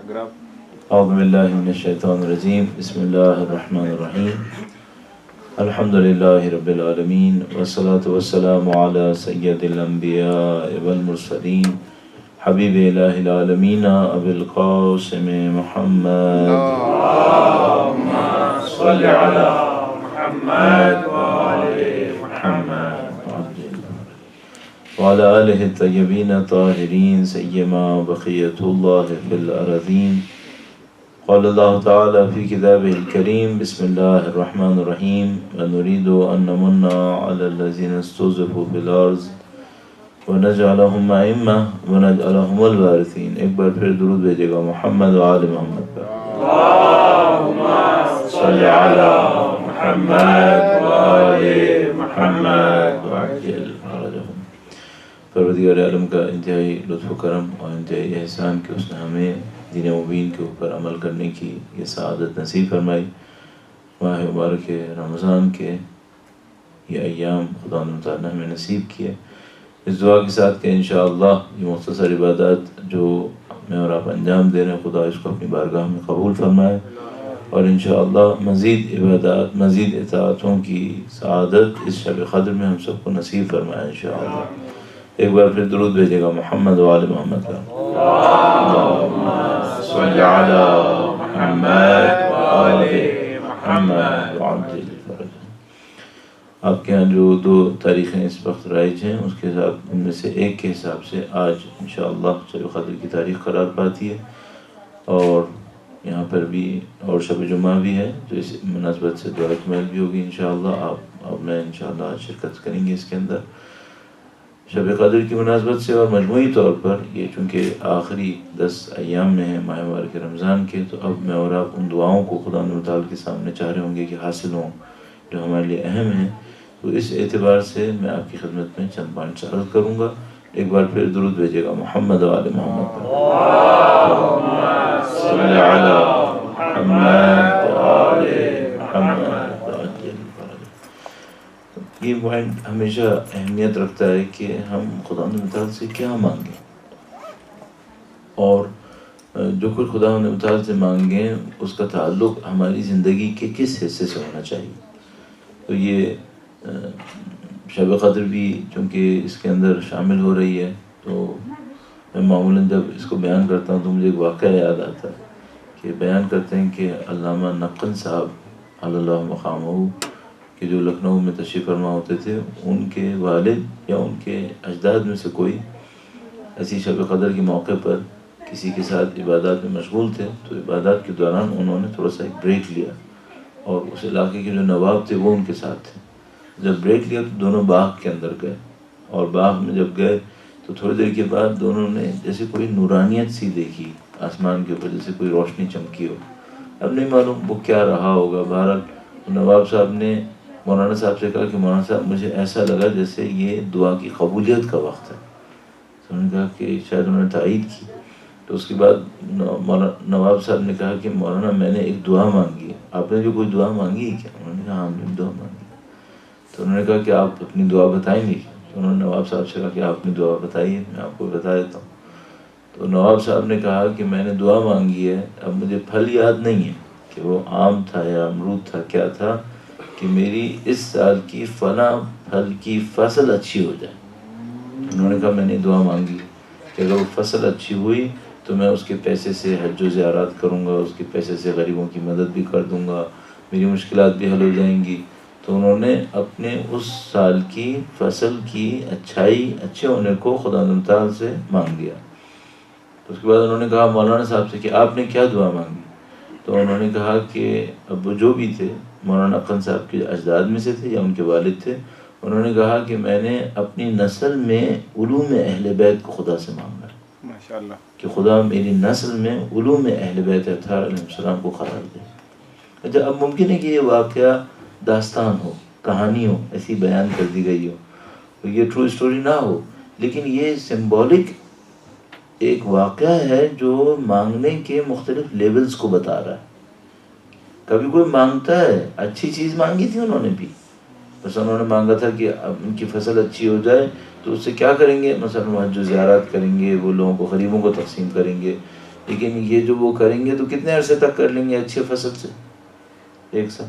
اعوذ باللہ من الشیطان الرجیم بسم اللہ الرحمن الرحیم الحمد للہ رب العالمین والصلاة والسلام علی سید الانبیاء والمرسلین حبیب الہ العالمین ابی القاسم محمد اللہم صل علی محمد وآل محمد وعلى آلہ الطیبین الطاہرین سیما بقیت اللہ فی الارضین قال اللہ تعالی فی کتابہ الکریم بسم اللہ الرحمن الرحیم ونريد ان نمن على الذین استضعفوا فی الارض ونجعلهم ائمہ ونجعلهم الوارثین. ایک بار پھر درود بھیجے گا محمد و آل محمد پر. اللہم صل علی محمد و آل محمد وعجل فرجهم. پروردگار عالم کا انتہائی لطف و کرم اور انتہائی احسان کہ اس نے ہمیں دین مبین کے اوپر عمل کرنے کی یہ سعادت نصیب فرمائی. ماہ مبارک رمضان کے یہ ایام خدا تعالیٰ ہمیں نصیب کیے. اس دعا کے ساتھ کہ انشاءاللہ یہ مختصر عبادات جو میں اور آپ انجام دے رہے ہیں خدا اس کو اپنی بارگاہ میں قبول فرمائے اور انشاءاللہ مزید عبادات مزید اطاعتوں کی سعادت اس شب قدر میں ہم سب کو نصیب فرمائے انشاءاللہ. ایک بار پھر درود بھیجے گا محمد و آل محمد کا. اللہم صل علی محمد و آل محمد وعجل فرجهم. آپ کے ہاں جو 2 تاریخیں اس وقت رائج ہیں اس کے حساب ان میں سے ایک کے حساب سے آج انشاءاللہ شب قدر کی تاریخ قرار پاتی ہے اور یہاں پر بھی اور شب جمعہ بھی ہے جو اس مناسبت سے دعا کمال بھی ہوگی انشاءاللہ. آپ اور میں انشاءاللہ شرکت کریں گے اس کے اندر شب قدر کی مناسبت سے. اور مجموعی طور پر یہ چونکہ آخری 10 ایام میں ہے ماہ مبارک رمضان کے تو اب میں اور آپ ان دعاؤں کو خدا متعال کے سامنے چاہ رہے ہوں گے کہ حاصل ہوں جو ہمارے لیے اہم ہیں. تو اس اعتبار سے میں آپ کی خدمت میں چند پوائنٹس عرض کروں گا. ایک بار پھر درود بھیجے گا محمد و آل محمد پر. اللہم صل علی محمد و آل محمد. یہ پوائنٹ ہمیشہ اہمیت رکھتا ہے کہ ہم خدا متعال سے کیا مانگیں اور جو کچھ خدا متعال سے مانگیں اس کا تعلق ہماری زندگی کے کس حصے سے ہونا چاہیے. تو یہ شب قدر بھی چونکہ اس کے اندر شامل ہو رہی ہے تو میں معمولاً جب اس کو بیان کرتا ہوں تو مجھے ایک واقعہ یاد آتا ہے کہ بیان کرتے ہیں کہ علامہ نقل صاحب علی اللہ مقامہ کہ جو لکھنؤ میں تشریف فرما ہوتے تھے ان کے والد یا ان کے اجداد میں سے کوئی ایسی شب قدر کے موقع پر کسی کے ساتھ عبادات میں مشغول تھے تو عبادات کے دوران انہوں نے تھوڑا سا ایک بریک لیا اور اس علاقے کے جو نواب تھے وہ ان کے ساتھ تھے. جب بریک لیا تو دونوں باغ کے اندر گئے اور باغ میں جب گئے تو تھوڑی دیر کے بعد دونوں نے جیسے کوئی نورانیت سی دیکھی آسمان کے اوپر جیسے کوئی روشنی چمکی ہو. اب نہیں معلوم وہ کیا رہا ہوگا. بہرحال نواب صاحب نے مولانا صاحب سے کہا کہ مولانا صاحب مجھے ایسا لگا جیسے یہ دعا کی قبولیت کا وقت ہے. تو انہوں نے کہا کہ شاید انہوں نے تائید کی. تو اس کے بعد نواب صاحب نے کہا کہ مولانا میں نے ایک دعا مانگی ہے. آپ نے جو کوئی دعا مانگی ہے کیا؟ انہوں نے کہا ہاں ہم نے دعا مانگی. تو انہوں نے کہا کہ آپ اپنی دعا بتائیں گے کیا؟ تو انہوں نے نواب صاحب سے کہا کہ آپ اپنی دعا بتائیے میں آپ کو بتا دیتا ہوں. تو نواب صاحب نے کہا کہ میں نے دعا مانگی ہے اب مجھے پھل یاد نہیں ہے کہ وہ آم تھا یا امرود تھا کیا تھا کہ میری اس سال کی فلاں پھل کی فصل اچھی ہو جائے. انہوں نے کہا میں نے دعا مانگی کہ اگر وہ فصل اچھی ہوئی تو میں اس کے پیسے سے حج و زیارات کروں گا اس کے پیسے سے غریبوں کی مدد بھی کر دوں گا میری مشکلات بھی حل ہو جائیں گی. تو انہوں نے اپنے اس سال کی فصل کی اچھائی اچھے ہونے کو خدا تعالی سے مانگ لیا. تو اس کے بعد انہوں نے کہا مولانا صاحب سے کہ آپ نے کیا دعا مانگی؟ تو انہوں نے کہا کہ اب وہ جو بھی تھے مولانا اقن صاحب کے اجداد میں سے تھے یا ان کے والد تھے انہوں نے کہا کہ میں نے اپنی نسل میں علوم اہل بیت کو خدا سے مانگا ماشاءاللہ کہ خدا میری نسل میں علوم اہل بیت اطہار علیہ السلام کو قرار دے. اچھا اب ممکن ہے کہ یہ واقعہ داستان ہو کہانی ہو ایسی بیان کر دی گئی ہو یہ ٹرو اسٹوری نہ ہو لیکن یہ سمبولک ایک واقعہ ہے جو مانگنے کے مختلف لیولز کو بتا رہا ہے. کبھی کوئی مانگتا ہے اچھی چیز مانگی تھی انہوں نے بھی بس انہوں نے مانگا تھا کہ اب ان کی فصل اچھی ہو جائے تو اس سے کیا کریں گے مثلا حج و زیارات کریں گے وہ لوگوں کو غریبوں کو تقسیم کریں گے لیکن یہ جو وہ کریں گے تو کتنے عرصے تک کر لیں گے اچھے فصل سے؟ ایک سال.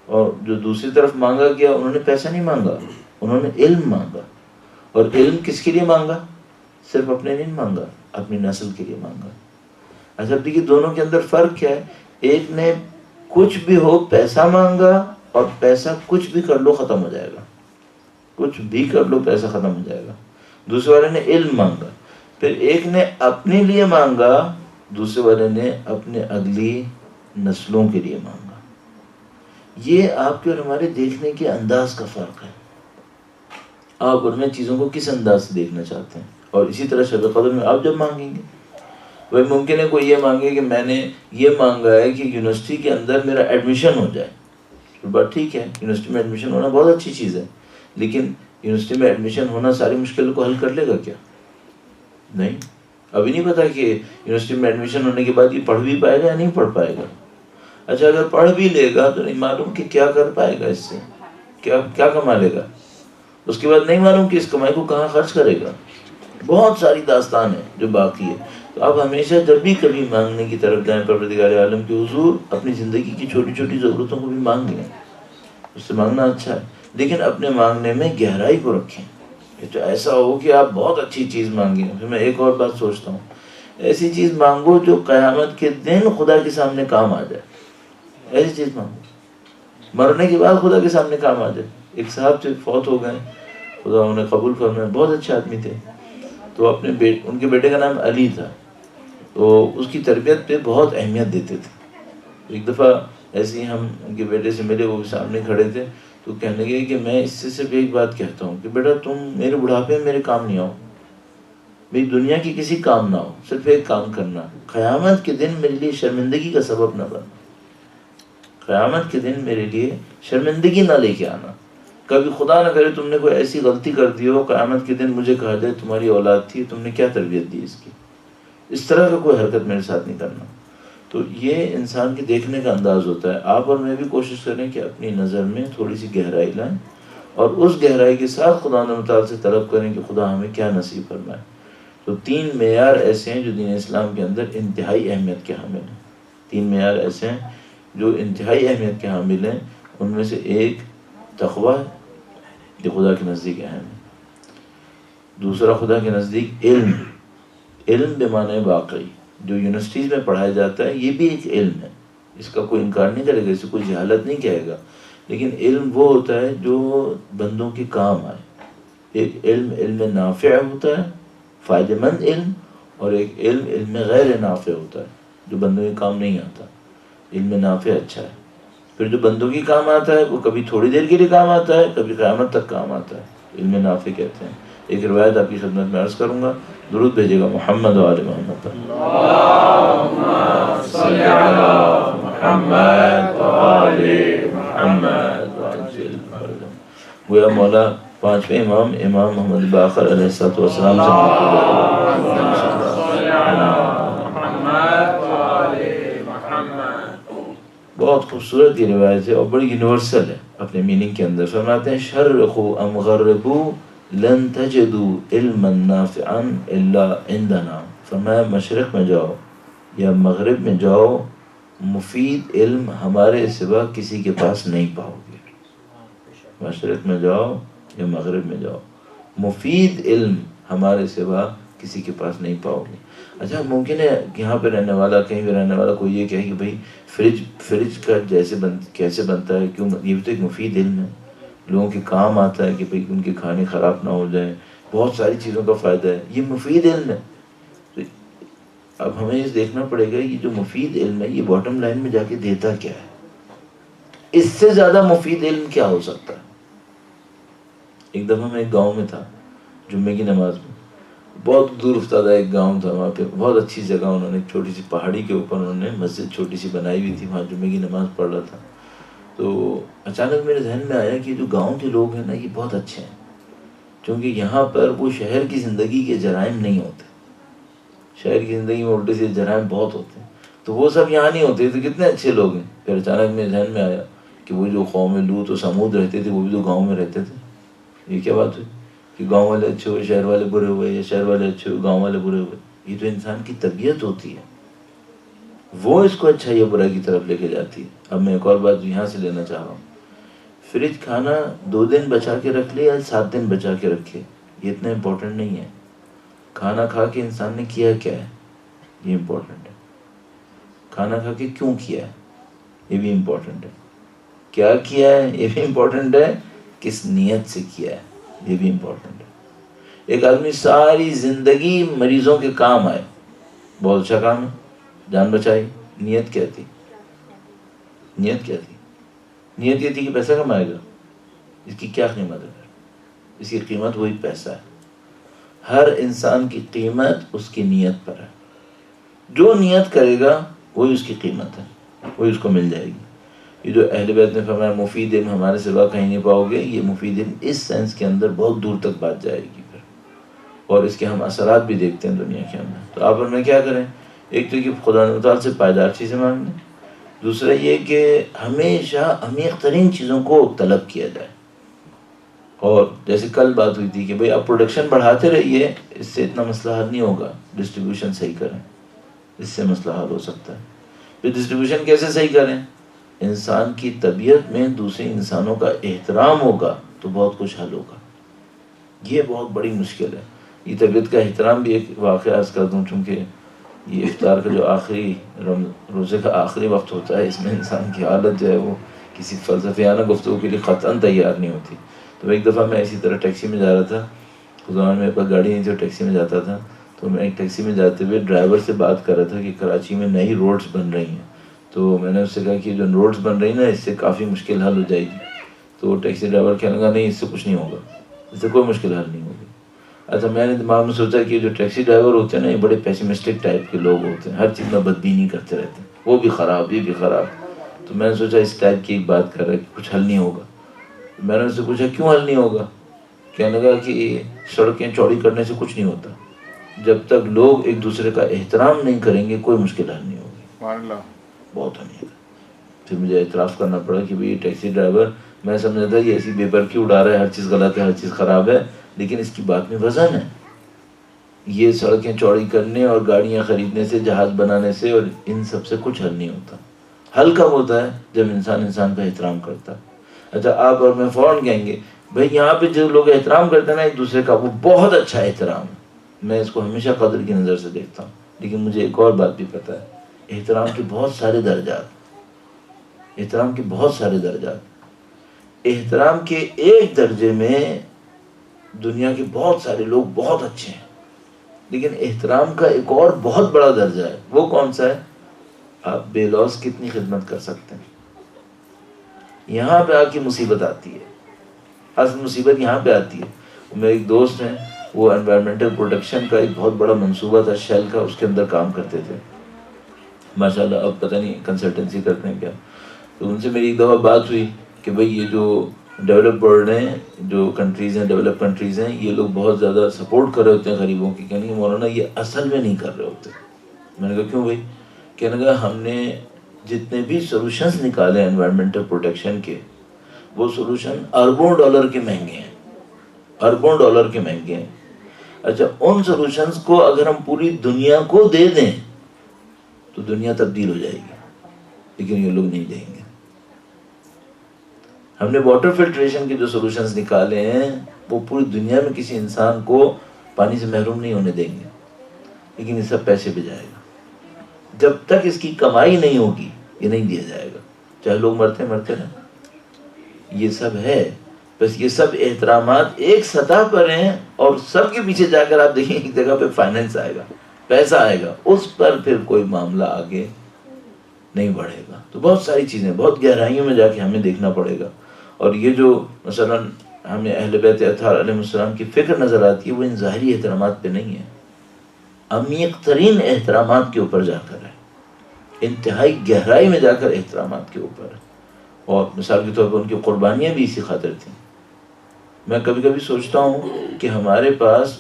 اور جو دوسری طرف مانگا گیا انہوں نے پیسہ نہیں مانگا، انہوں نے علم مانگا. اور علم کس کے لیے مانگا؟ صرف اپنے نہیں مانگا، اپنی نسل کے لیے مانگا. اچھا دیکھیے دونوں کے اندر فرق کیا ہے. ایک نے کچھ بھی ہو پیسہ مانگا، اور پیسہ کچھ بھی کر لو ختم ہو جائے گا، کچھ بھی کر لو پیسہ ختم ہو جائے گا. دوسرے والے نے علم مانگا. پھر ایک نے اپنے لیے مانگا، دوسرے والے نے اپنے اگلی نسلوں کے لیے مانگا. یہ آپ کے اور ہمارے دیکھنے کے انداز کا فرق ہے. آپ اور میں چیزوں کو کس انداز سے دیکھنا چاہتے ہیں. اور اسی طرح شب قدر میں آپ جب مانگیں گے، وہ ممکن ہے کوئی یہ مانگے کہ میں نے یہ مانگا ہے کہ یونیورسٹی کے اندر میرا ایڈمیشن ہو جائے. بات ٹھیک ہے، یونیورسٹی میں ایڈمیشن ہونا بہت اچھی چیز ہے، لیکن یونیورسٹی میں ایڈمیشن ہونا ساری مشکلوں کو حل کر لے گا کیا؟ نہیں. ابھی نہیں پتا کہ یونیورسٹی میں ایڈمیشن ہونے کے بعد یہ پڑھ بھی پائے گا یا نہیں پڑھ پائے گا. اچھا اگر پڑھ بھی لے گا تو نہیں معلوم کہ کیا کر پائے گا، اس سے کیا کما لے گا. اس کے بعد نہیں معلوم کہ اس کمائی کو کہاں خرچ کرے گا. بہت ساری داستان ہے جو باقی ہے. تو آپ ہمیشہ جب بھی کبھی مانگنے کی طرف جائیں پروردگار عالم کے حضور، اپنی زندگی کی چھوٹی چھوٹی ضرورتوں کو بھی مانگ لیں. اس سے مانگنا اچھا ہے، لیکن اپنے مانگنے میں گہرائی کو رکھیں. تو ایسا ہو کہ آپ بہت اچھی چیز مانگیں. پھر میں ایک اور بات سوچتا ہوں، ایسی چیز مانگو جو قیامت کے دن خدا کے سامنے کام آ جائے. ایسی چیز مانگو مرنے کے بعد خدا کے سامنے کام آ جائے. ایک صاحب سے فوت ہو گئے، خدا انہیں قبول فرمائے، بہت اچھے آدمی تھے. تو اپنے ان کے بیٹے کا نام علی تھا، تو اس کی تربیت پہ بہت اہمیت دیتے تھے. ایک دفعہ ایسے ہی ہم ان کے بیٹے سے ملے، وہ سامنے کھڑے تھے، تو کہنے لگے کہ میں اس سے صرف ایک بات کہتا ہوں کہ بیٹا تم میرے بڑھاپے میں میرے کام نہیں آؤ، میری دنیا کی کسی کام نہ ہو، صرف ایک کام کرنا، قیامت کے دن میرے لیے شرمندگی کا سبب نہ بننا. قیامت کے دن میرے لیے شرمندگی نہ لے کے آنا. کبھی خدا نہ کرے تم نے کوئی ایسی غلطی کر دی ہو، قیامت کے دن مجھے کہا جائے تمہاری اولاد تھی، تم نے کیا تربیت دی اس کی. اس طرح کا کوئی حرکت میرے ساتھ نہیں کرنا. تو یہ انسان کے دیکھنے کا انداز ہوتا ہے. آپ اور میں بھی کوشش کریں کہ اپنی نظر میں تھوڑی سی گہرائی لائیں، اور اس گہرائی کے ساتھ خدا متعال سے طلب کریں کہ خدا ہمیں کیا نصیب فرمائے. تو 3 معیار ایسے ہیں جو دین اسلام کے اندر انتہائی اہمیت کے حامل ہیں. 3 معیار ایسے ہیں جو انتہائی اہمیت کے حامل ہیں. ان میں سے ایک تقویٰ ہے جو خدا کے نزدیک اہم ہے. دوسرا خدا کے نزدیک علم، علم بمعنی واقعی جو یونیورسٹیز میں پڑھایا جاتا ہے، یہ بھی ایک علم ہے، اس کا کوئی انکار نہیں کرے گا، اسے کوئی جہالت نہیں کہے گا. لیکن علم وہ ہوتا ہے جو بندوں کے کام آئے. ایک علم نافع ہوتا ہے، فائدہ مند علم، اور ایک علم غیر نافع ہوتا ہے جو بندوں کے کام نہیں آتا. علم نافع اچھا ہے. پھر جو بندوں کی کام آتا ہے وہ کبھی تھوڑی دیر کے لیے کام آتا ہے، کبھی قیامت تک کام آتا ہے. علم نافع کہتے ہیں. ایک روایت آپ کی خدمت میں عرض کروں گا، درود بھیجے گا محمد و آل محمد پر. اللہم صلی علی محمد و آل محمد وعجل فرجهم. گویا مولا 5ویں امام محمد باقر علیہ السلام بہت خوبصورت یہ روایت ہے اور بڑی یونیورسل ہے اپنے میننگ کے اندر. فرماتے ہیں شرقوا ام غربوا لن تجدوا علما نافعا الا عندنا. فرمایا مشرق میں جاؤ یا مغرب میں جاؤ، مفید علم ہمارے سوا کسی کے پاس نہیں پاؤ گے. مشرق میں جاؤ یا مغرب میں جاؤ، مفید علم ہمارے سوا کسی کے پاس نہیں پاؤ گے. اچھا ممکن ہے یہاں پہ رہنے والا، کہیں پہ رہنے والا کوئی یہ کہے کہ بھائی فریج کا کیسے بنتا ہے، کیوں؟ یہ بھی تو ایک مفید علم ہے، لوگوں کے کام آتا ہے کہ بھئی ان کے کھانے خراب نہ ہو جائیں، بہت ساری چیزوں کا فائدہ ہے، یہ مفید علم ہے. تو اب ہمیں یہ دیکھنا پڑے گا یہ جو مفید علم ہے یہ باٹم لائن میں جا کے دیتا کیا ہے. اس سے زیادہ مفید علم کیا ہو سکتا ہے. ایک دفعہ میں ایک گاؤں میں تھا جمعے کی نماز میں، بہت دور افتادہ ایک گاؤں تھا. وہاں پہ بہت اچھی جگہ، انہوں نے چھوٹی سی پہاڑی کے اوپر انہوں نے مسجد چھوٹی سی بنائی ہوئی تھی، وہاں جمعے کی نماز پڑھ رہا تھا. تو اچانک میرے ذہن میں آیا کہ جو گاؤں کے لوگ ہیں نا یہ بہت اچھے ہیں، کیونکہ یہاں پر وہ شہر کی زندگی کے جرائم نہیں ہوتے. شہر کی زندگی میں الٹے سے جرائم بہت ہوتے ہیں، تو وہ سب یہاں نہیں ہوتے. تو کتنے اچھے لوگ ہیں. پھر اچانک میرے ذہن میں آیا کہ وہ جو قوم لوط و سمود رہتے تھے وہ بھی تو گاؤں میں رہتے تھے. یہ کیا بات ہوئی کہ گاؤں والے اچھے ہوئے شہر والے برے ہوئے، یا شہر والے اچھے ہوئے گاؤں والے برے ہوئے؟ یہ تو انسان کی طبیعت ہوتی ہے، وہ اس کو اچھا یا برا کی طرف لے کے جاتی ہے۔ اب میں ایک اور بات یہاں سے لینا چاہ رہا ہوں، فریج کھانا 2 دن بچا کے رکھ لے یا 7 دن بچا کے رکھے، یہ اتنا امپورٹنٹ نہیں ہے۔ کھانا کھا کے انسان نے کیا کیا ہے، یہ امپورٹنٹ ہے۔ کھانا کھا کے کیوں کیا ہے، یہ بھی امپورٹنٹ ہے۔ کیا کیا ہے، یہ بھی امپورٹنٹ ہے۔ کس نیت سے کیا ہے، یہ بھی امپورٹنٹ ہے۔ ایک آدمی ساری زندگی مریضوں کے کام آئے، بہت اچھا کام ہے، جان بچائی، نیت کیا تھی؟ نیت کیا تھی؟ نیت یہ تھی کہ پیسہ کمائے گا۔ اس کی کیا قیمت ہے؟ اس کی قیمت وہی پیسہ ہے۔ ہر انسان کی قیمت اس کی نیت پر ہے۔ جو نیت کرے گا وہی اس کی قیمت ہے، وہی اس کو مل جائے گی۔ یہ جو اہل بیت نے فرمایا مفید علم ہمارے سوا کہیں نہیں پاؤ گے، یہ مفید علم اس سینس کے اندر بہت دور تک بات جائے گی پھر، اور اس کے ہم اثرات بھی دیکھتے ہیں دنیا کے اندر۔ تو آپ اور میں کیا کریں؟ ایک تو کہ خدا تعالیٰ سے پائیدار چیزیں مانگیں، دوسرا یہ کہ ہمیشہ عمیق ترین چیزوں کو طلب کیا جائے۔ اور جیسے کل بات ہوئی تھی کہ بھئی آپ پروڈکشن بڑھاتے رہیے، اس سے اتنا مسئلہ حل نہیں ہوگا، ڈسٹریبیوشن صحیح کریں، اس سے مسئلہ حل ہو سکتا ہے۔ پھر ڈسٹریبیوشن کیسے صحیح کریں؟ انسان کی طبیعت میں دوسرے انسانوں کا احترام ہوگا تو بہت کچھ حل ہوگا۔ یہ بہت بڑی مشکل ہے۔ یہ طبیعت کا احترام بھی ایک واقعہ عرض کر دوں، چونکہ یہ افطار کا جو آخری روزے کا آخری وقت ہوتا ہے، اس میں انسان کی حالت جو ہے وہ کسی فلسفیانہ گفتگو کے لیے قطعاً تیار نہیں ہوتی۔ تو ایک دفعہ میں اسی طرح ٹیکسی میں جا رہا تھا، اس زمانے میں میرے پاس گاڑی نہیں تھی اور ٹیکسی میں جاتا تھا، تو میں ایک ٹیکسی میں جاتے ہوئے ڈرائیور سے بات کر رہا تھا کہ کراچی میں نئی روڈز بن رہی ہیں۔ تو میں نے اس سے کہا کہ جو روڈز بن رہی ہیں نا، اس سے کافی مشکل حل ہو جائے گی۔ تو ٹیکسی ڈرائیور کہنے لگا نہیں، اس سے کچھ نہیں ہوگا، اس سے کوئی مشکل حل نہیں ہوگی۔ اچھا، میں نے دماغ میں سوچا کہ جو ٹیکسی ڈرائیور ہوتے ہیں نا، یہ بڑے پیسیمسٹک ٹائپ کے لوگ ہوتے ہیں، ہر چیز میں بدبینی کرتے رہتے ہیں، وہ بھی خراب، یہ بھی خراب۔ تو میں نے سوچا اس ٹائپ کی ایک بات کر رہا ہے کہ کچھ حل نہیں ہوگا۔ میں نے اس سے پوچھا کیوں حل نہیں ہوگا؟ کہنے لگا کہ سڑکیں چوڑی کرنے سے کچھ نہیں ہوتا، جب تک لوگ ایک دوسرے کا احترام نہیں کریں گے کوئی مشکل حل نہیں ہوگی۔ بہت اہمیت ہے۔ پھر مجھے اعتراف کرنا پڑا کہ بھئی ٹیکسی ڈرائیور، میں سمجھا تھا یہ ایسی بے برکی اڑا رہا ہے، ہر چیز غلط ہے، ہر چیز خراب ہے، لیکن اس کی بات میں وزن ہے۔ یہ سڑکیں چوڑی کرنے اور گاڑیاں خریدنے سے، جہاز بنانے سے اور ان سب سے کچھ حل نہیں ہوتا۔ حل کب ہوتا ہے؟ جب انسان انسان کا احترام کرتا ہے۔ اچھا، آپ اور میں فوراً کہیں گے بھئی یہاں پہ جو لوگ احترام کرتے ہیں نا ایک دوسرے کا، وہ بہت اچھا احترام ہے، میں اس کو ہمیشہ قدر کی نظر سے دیکھتا ہوں۔ لیکن مجھے ایک اور بات بھی پتہ ہے، احترام کے بہت سارے درجات، احترام کے بہت سارے درجات۔ احترام کے ایک درجے میں دنیا کے بہت سارے لوگ بہت اچھے ہیں، لیکن احترام کا ایک اور بہت بڑا درجہ ہے، وہ کون سا ہے؟ آپ بے لوث کتنی خدمت کر سکتے ہیں۔ یہاں پہ آ کے مصیبت آتی ہے، اصل مصیبت یہاں پہ آتی ہے۔ میرے ایک دوست ہیں، وہ انوائرمنٹل پروٹیکشن کا ایک بہت بڑا منصوبہ تھا شیل کا، اس کے اندر کام کرتے تھے ماشاءاللہ، اب پتہ نہیں کنسلٹنسی کرتے ہیں کیا۔ تو ان سے میری ایک دفعہ بات ہوئی کہ بھئی یہ جو ڈیولپ ورلڈ ہیں، جو کنٹریز ہیں، ڈیولپ کنٹریز ہیں، یہ لوگ بہت زیادہ سپورٹ کر رہے ہوتے ہیں غریبوں کی، کہنے کہ مولانا یہ اصل میں نہیں کر رہے ہوتے۔ میں نے کہا کیوں بھائی؟ کہنے لگا ہم نے جتنے بھی سولوشنز نکالے انوائرمنٹل پروٹیکشن کے، وہ سولوشن اربوں ڈالر کے مہنگے ہیں، اربوں ڈالر کے مہنگے ہیں۔ اچھا، ان سولوشنز کو اگر ہم پوری دنیا کو دے دیں تو دنیا تبدیل ہو جائے گی، لیکن یہ لوگ نہیں دیں گے۔ ہم نے واٹر فلٹریشن کے جو سولوشنز نکالے ہیں وہ پوری دنیا میں کسی انسان کو پانی سے محروم نہیں ہونے دیں گے، لیکن یہ سب پیسے پہ جائے گا۔ جب تک اس کی کمائی نہیں ہوگی یہ نہیں دیا جائے گا، چاہے لوگ مرتے رہیں۔ یہ سب ہے، بس یہ سب احترامات ایک سطح پر ہیں، اور سب کے پیچھے جا کر آپ دیکھیں ایک جگہ پہ فائننس آئے گا، پیسہ آئے گا، اس پر پھر کوئی معاملہ آگے نہیں بڑھے گا۔ تو بہت ساری چیزیں بہت گہرائیوں میں جا کے ہمیں دیکھنا پڑے گا۔ اور یہ جو مثلا ہمیں اہل بیت اطہار علیہ السلام کی فکر نظر آتی ہے، وہ ان ظاہری احترامات پہ نہیں ہے، عمیق ترین احترامات کے اوپر جا کر ہے، انتہائی گہرائی میں جا کر احترامات کے اوپر ہے۔ اور مثال کے طور پر ان کی قربانیاں بھی اسی خاطر تھیں۔ میں کبھی کبھی سوچتا ہوں کہ ہمارے پاس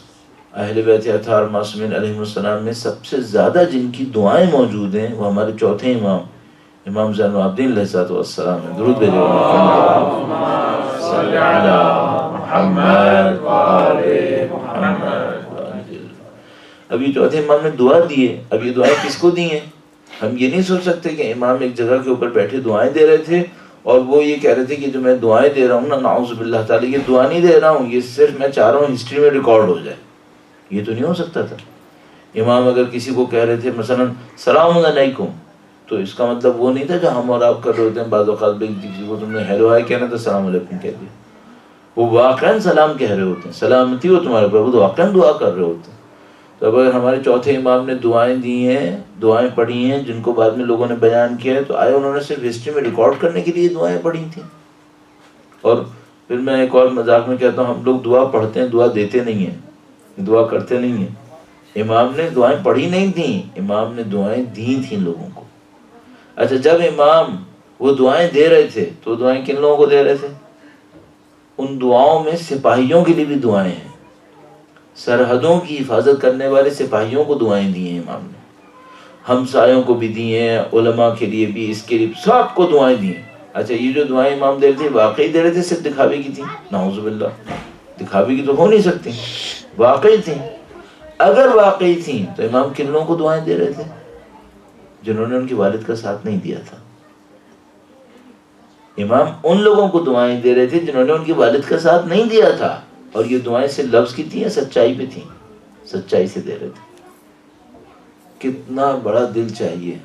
اہل بیت اطہار معصومین علیہ السلام میں سب سے زیادہ جن کی دعائیں موجود ہیں وہ ہمارے چوتھے امام امام زین العابدین علیہ السلام ہیں۔ درود بھیجو اللہم صلی علی محمد وآل محمد۔ اب یہ چوتھے امام نے دعا دی ہے، اب یہ دعائیں کس کو دی ہیں؟ ہم یہ نہیں سوچ سکتے کہ امام ایک جگہ کے اوپر بیٹھے دعائیں دے رہے تھے اور وہ یہ کہہ رہے تھے کہ جو میں دعائیں دے رہا ہوں نا، نعوذ باللہ تعالی، یہ دعا نہیں دے رہا ہوں، یہ صرف میں چاہ رہا ہوں ہسٹری میں ریکارڈ ہو جائے. یہ تو نہیں ہو سکتا تھا. امام اگر کسی کو کہہ رہے تھے مثلا سلام علیکم، تو اس کا مطلب وہ نہیں تھا جو ہم اور آپ کر رہے ہوتے ہیں بعض اوقات بھائی کسی کو تم نے ہیلو ہائی کہنا تو السلام علیکم کہہ دیا. وہ واقعاً سلام کہہ رہے ہوتے ہیں، سلامتی ہو تمہارے پر، وہ واقعاً دعا کر رہے ہوتے ہیں. تو اب اگر ہمارے چوتھے امام نے دعائیں دی ہیں، دعائیں پڑھی ہیں جن کو بعد میں لوگوں نے بیان کیا ہے، تو آئے انہوں نے صرف ہسٹری میں ریکارڈ کرنے کے لیے دعائیں پڑھی تھیں؟ اور پھر میں ایک اور مذاق میں کہتا ہوں، ہم لوگ دعا پڑھتے ہیں، دعا دیتے نہیں ہیں، دعا کرتے نہیں ہیں. امام نے دعائیں پڑھی نہیں تھیں، امام نے دعائیں دی تھیں لوگوں کو. اچھا، جب امام وہ دعائیں دے رہے تھے تو دعائیں کن لوگوں کو دے رہے تھے؟ ان دعاؤں میں سپاہیوں کے لیے بھی دعائیں ہیں، سرحدوں کی حفاظت کرنے والے سپاہیوں کو دعائیں دی ہیں امام نے، ہمسایوں کو بھی دی ہیں، علماء کے لیے بھی، اس کے لیے سب کو دعائیں دی ہیں. اچھا، یہ جو دعائیں امام دے رہے تھے واقعی دے رہے تھے صرف دکھاوے کی تھی؟ نعوذ باللہ، دکھاوے کی تو ہو نہیں سکتی، واقعی تھیں. اگر واقعی تھیں تو امام کن لوگوں کو دعائیں دے رہے تھے؟ جنہوں نے ان کے والد کا ساتھ نہیں دیا تھا. امام ان لوگوں کو دعائیں دے رہے تھے جنہوں نے ان کے والد کا ساتھ نہیں دیا تھا، اور یہ دعائیں سے لفظ کی تھیں یا سچائی پہ تھیں؟ سچائی سے دے رہے تھے. کتنا بڑا دل چاہیے،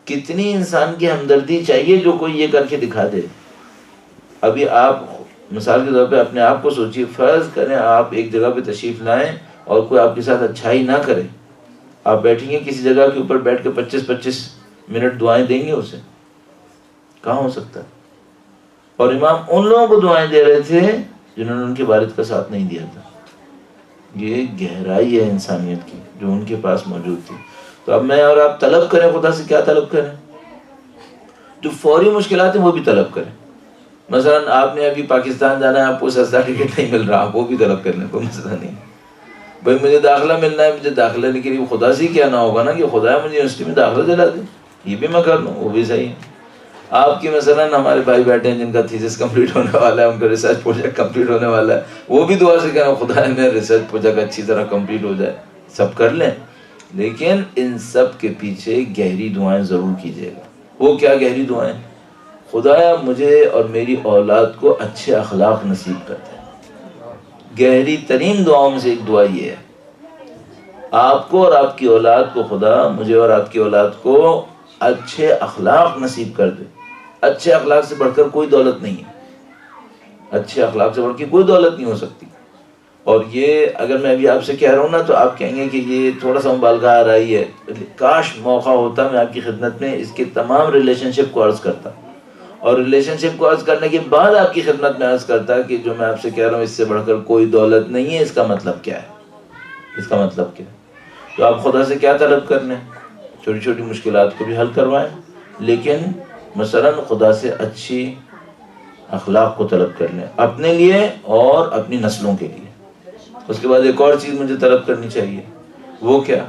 کتنی انسان کی ہمدردی چاہیے جو کوئی یہ کر کے دکھا دے. ابھی آپ مثال کے طور پہ اپنے آپ کو سوچیے، فرض کریں آپ ایک جگہ پہ تشریف لائیں اور کوئی آپ کے ساتھ اچھائی نہ کرے، آپ بیٹھیں گے کسی جگہ کے اوپر بیٹھ کے 25-25 منٹ دعائیں دیں گے اسے؟ کہاں ہو سکتا ہے؟ اور امام ان لوگوں کو دعائیں دے رہے تھے جنہوں نے ان کے والد کا ساتھ نہیں دیا تھا. یہ گہرائی ہے انسانیت کی جو ان کے پاس موجود تھی. تو اب میں اور آپ طلب کریں خدا سے، کیا طلب کریں؟ جو فوری مشکلات ہیں وہ بھی طلب کریں. مثلا آپ نے ابھی پاکستان جانا ہے، آپ کو سرٹیفکیٹ نہیں مل رہا، آپ وہ بھی طلب کر لیں، کوئی مسئلہ نہیں. بھائی مجھے داخلہ ملنا ہے، مجھے داخلہ لینے کے لیے خدا سے کیا نہ ہوگا نا کہ خدا مجھے یونیورسٹی میں داخلہ دلا دے، یہ بھی میں کر لوں، وہ بھی صحیح ہے. آپ کی مثلا ہمارے بھائی بیٹھے ہیں جن کا تھیسس کمپلیٹ ہونے والا ہے، ان کا ریسرچ پروجیکٹ کمپلیٹ ہونے والا ہے، وہ بھی دعا سے کہنا خدا میں ریسرچ پروجیکٹ اچھی طرح کمپلیٹ ہو جائے. سب کر لیں، لیکن ان سب کے پیچھے گہری دعائیں ضرور کیجیے گا. وہ کیا گہری دعائیں؟ خدایا مجھے اور میری اولاد کو اچھے اخلاق نصیب کر دے. گہری ترین دعاؤں میں سے ایک دعا یہ ہے، آپ کو اور آپ کی اولاد کو خدا مجھے اور آپ کی اولاد کو اچھے اخلاق نصیب کر دے. اچھے اخلاق سے بڑھ کر کوئی دولت نہیں ہے، اچھے اخلاق سے بڑھ کے کوئی دولت نہیں ہو سکتی. اور یہ اگر میں ابھی آپ سے کہہ رہا ہوں نا تو آپ کہیں گے کہ یہ تھوڑا سا مبالغہ آ رہی ہے. کاش موقع ہوتا میں آپ کی خدمت میں اس کے تمام ریلیشن شپ کو عرض کرتا، اور ریلیشن شپ کو عرض کرنے کے بعد آپ کی خدمت میں عرض کرتا کہ جو میں آپ سے کہہ رہا ہوں اس سے بڑھ کر کوئی دولت نہیں ہے. اس کا مطلب کیا ہے؟ اس کا مطلب کیا ہے؟ تو آپ خدا سے کیا طلب کر لیں؟ چھوٹی چھوٹی مشکلات کو بھی حل کروائیں، لیکن مثلا خدا سے اچھی اخلاق کو طلب کر لیں، اپنے لیے اور اپنی نسلوں کے لیے. اس کے بعد ایک اور چیز مجھے طلب کرنی چاہیے. وہ کیا؟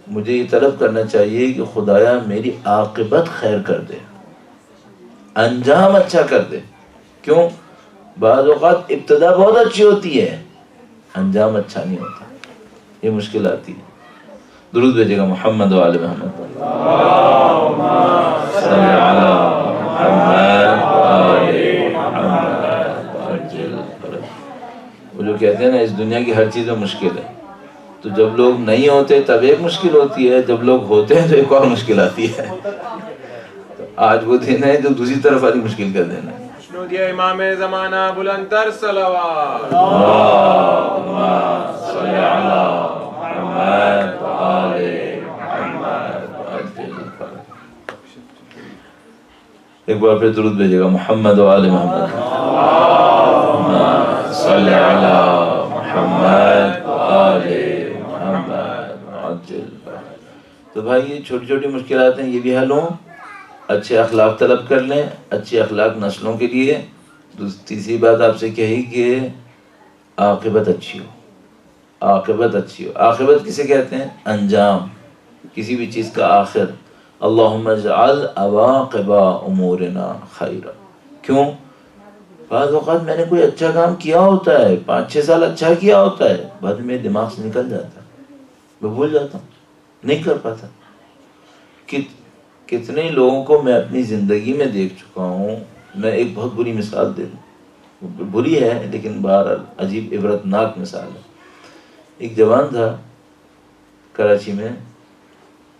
مجھے یہ طلب کرنا چاہیے کہ خدایا میری عاقبت خیر کر دے، انجام اچھا کر دے. کیوں؟ بعض اوقات ابتدا بہت اچھی ہوتی ہے، انجام اچھا نہیں ہوتا، یہ مشکل آتی ہے. درود بھیجے گا محمد و آل محمد. اللہم صل علی محمد و آل محمد. وہ جو کہتے ہیں نا اس دنیا کی ہر چیز میں مشکل ہے، تو جب لوگ نہیں ہوتے تب ایک مشکل ہوتی ہے، جب لوگ ہوتے ہیں تو ایک اور مشکل آتی ہے. آج وہ دن ہے جو دوسری طرف والی مشکل کر دینا ہے. امام زمانہ بلندر صلوات. اللہم صل علی محمد و آل محمد. ایک بار پھر درود بھیجے گا محمد و آل محمد. اللہم صل علی محمد و آل محمد. تو بھائی یہ چھوٹی چھوٹی مشکلات ہیں، یہ بھی حل ہوں. اچھے اخلاق طلب کر لیں، اچھے اخلاق نسلوں کے لیے. تیسری بات آپ سے کہی کہ عاقبت اچھی ہو، عاقبت اچھی ہو. عاقبت کسے کہتے ہیں؟ انجام، کسی بھی چیز کا آخر. اللہم اجعل عواقب امورنا خیرا. کیوں؟ بعض اوقات میں نے کوئی اچھا کام کیا ہوتا ہے، 5-6 سال اچھا کیا ہوتا ہے، بعد میں میرے دماغ سے نکل جاتا ہے، میں بھول جاتا ہوں، نہیں کر پاتا. کتنے لوگوں کو میں اپنی زندگی میں دیکھ چکا ہوں. میں ایک بہت بری مثال دے دوں، بری ہے لیکن بہرحال عجیب عبرتناک مثال ہے. ایک جوان تھا کراچی میں،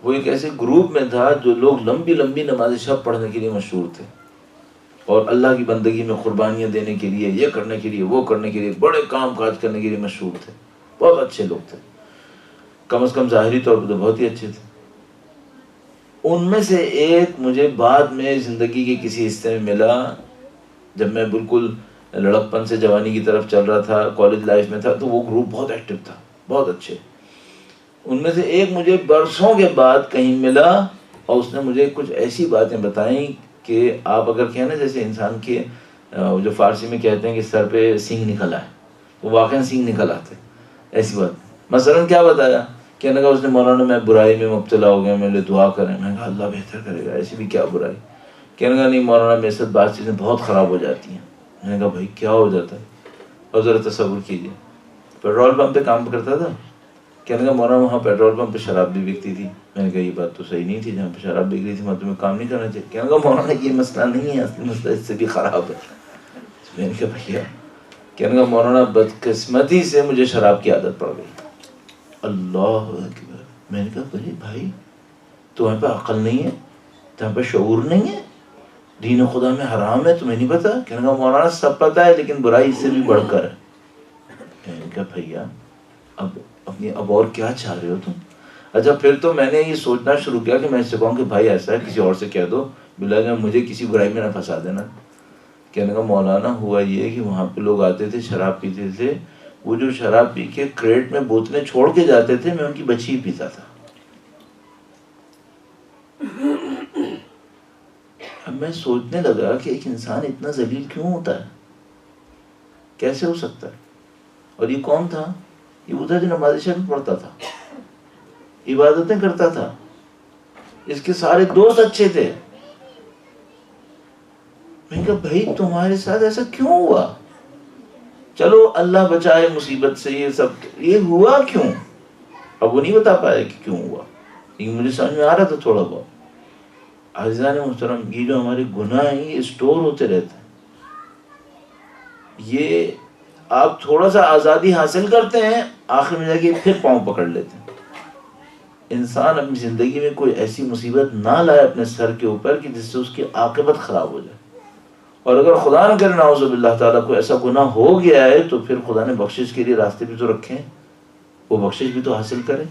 وہ ایک ایسے گروپ میں تھا جو لوگ لمبی لمبی نماز شب پڑھنے کے لیے مشہور تھے، اور اللہ کی بندگی میں قربانیاں دینے کے لیے، یہ کرنے کے لیے، وہ کرنے کے لیے، بڑے کام کاج کرنے کے لیے مشہور تھے. بہت اچھے لوگ تھے، کم از کم ظاہری طور پر تو بہت ہی اچھے تھے. ان میں سے ایک مجھے بعد میں زندگی کے کسی حصے میں ملا، جب میں بالکل لڑکپن سے جوانی کی طرف چل رہا تھا، کالج لائف میں تھا، تو وہ گروپ بہت ایکٹیو تھا، بہت اچھے. ان میں سے ایک مجھے برسوں کے بعد کہیں ملا، اور اس نے مجھے کچھ ایسی باتیں بتائیں کہ آپ اگر کہیں نا جیسے انسان کے جو فارسی میں کہتے ہیں کہ سر پہ سینگ نکل آئے، تو واقعا سینگ نکل آتے، ایسی بات. مثلاً کیا بتایا، کہنے کا اس نے مولانا میں برائی میں مبتلا ہو گیا، میرے لیے دعا کریں. میں نے کہا اللہ بہتر کرے گا، ایسی بھی کیا برائی. کہنے کا نہیں مولانا میرے ساتھ بات چیزیں بہت خراب ہو جاتی ہیں. میں نے کہا بھائی کیا ہو جاتا ہے، اور ذرا تصور کیجیے. پیٹرول پمپ پہ کام کرتا تھا. کہنے کا مولانا وہاں پیٹرول پمپ پہ شراب بھی بکتی تھی. میں نے کہا یہ بات تو صحیح نہیں تھی، جہاں پہ شراب بک رہی تھی وہاں تمہیں کام نہیں کرنا چاہیے. کہنے کا مولانا یہ مسئلہ نہیں ہے، اصلی مسئلہ اس سے بھی خراب ہے. میں نے کہا بھیا، کہنے کا مولانا بدقسمتی سے مجھے شراب کی عادت پڑ گئی. اللہ اکبر. میں نے کہا بھائی تمہیں پہ عقل نہیں ہے، تمہیں پہ شعور نہیں ہے، دین خدا میں حرام ہے، تمہیں نہیں پتا. کہنے کا مولانا سب پتا ہے لیکن برائی اس سے بھی بڑھ کر ہے. میں نے کہا بھیا اب اور کیا چاہ رہے ہو تم. اچھا پھر تو میں نے یہ سوچنا شروع کیا کہ میں اس سے کہوں کہ بھائی ایسا ہے کسی اور سے کہہ دو، بلا جب مجھے کسی برائی میں نہ پھنسا دینا. کہنے کا مولانا ہوا یہ کہ وہاں پہ لوگ آتے تھے شراب پیتے تھے، وہ جو شراب پی کے کریٹ میں بوتلیں چھوڑ کے جاتے تھے میں ان کی بچی ہی پیتا تھا. اب میں سوچنے لگا کہ ایک انسان اتنا ذلیل کیوں ہوتا ہے، کیسے ہو سکتا ہے. اور یہ کون تھا؟ یہ وہ تھا جو نماز شب پڑھتا تھا، عبادتیں کرتا تھا، اس کے سارے دوست اچھے تھے. میں نے کہا بھائی تمہارے ساتھ ایسا کیوں ہوا؟ چلو اللہ بچائے مصیبت سے، یہ سب یہ ہوا کیوں؟ اب وہ نہیں بتا پایا کہ کیوں ہوا، لیکن مجھے سمجھ میں آ رہا تھا تھوڑا بہت. عزیزان محترم، یہ جو ہمارے گناہ ہیں یہ اسٹور ہوتے رہتے ہیں. یہ آپ تھوڑا سا آزادی حاصل کرتے ہیں، آخر میں جا کے پھر پاؤں پکڑ لیتے ہیں. انسان اپنی زندگی میں کوئی ایسی مصیبت نہ لائے اپنے سر کے اوپر کہ جس سے اس کی عاقبت خراب ہو جائے. اور اگر خدا نہ کرے نعوذ باللہ تعالیٰ کوئی ایسا گناہ ہو گیا ہے تو پھر خدا نے بخشش کے لیے راستے بھی تو رکھے ہیں، وہ بخشش بھی تو حاصل کرے.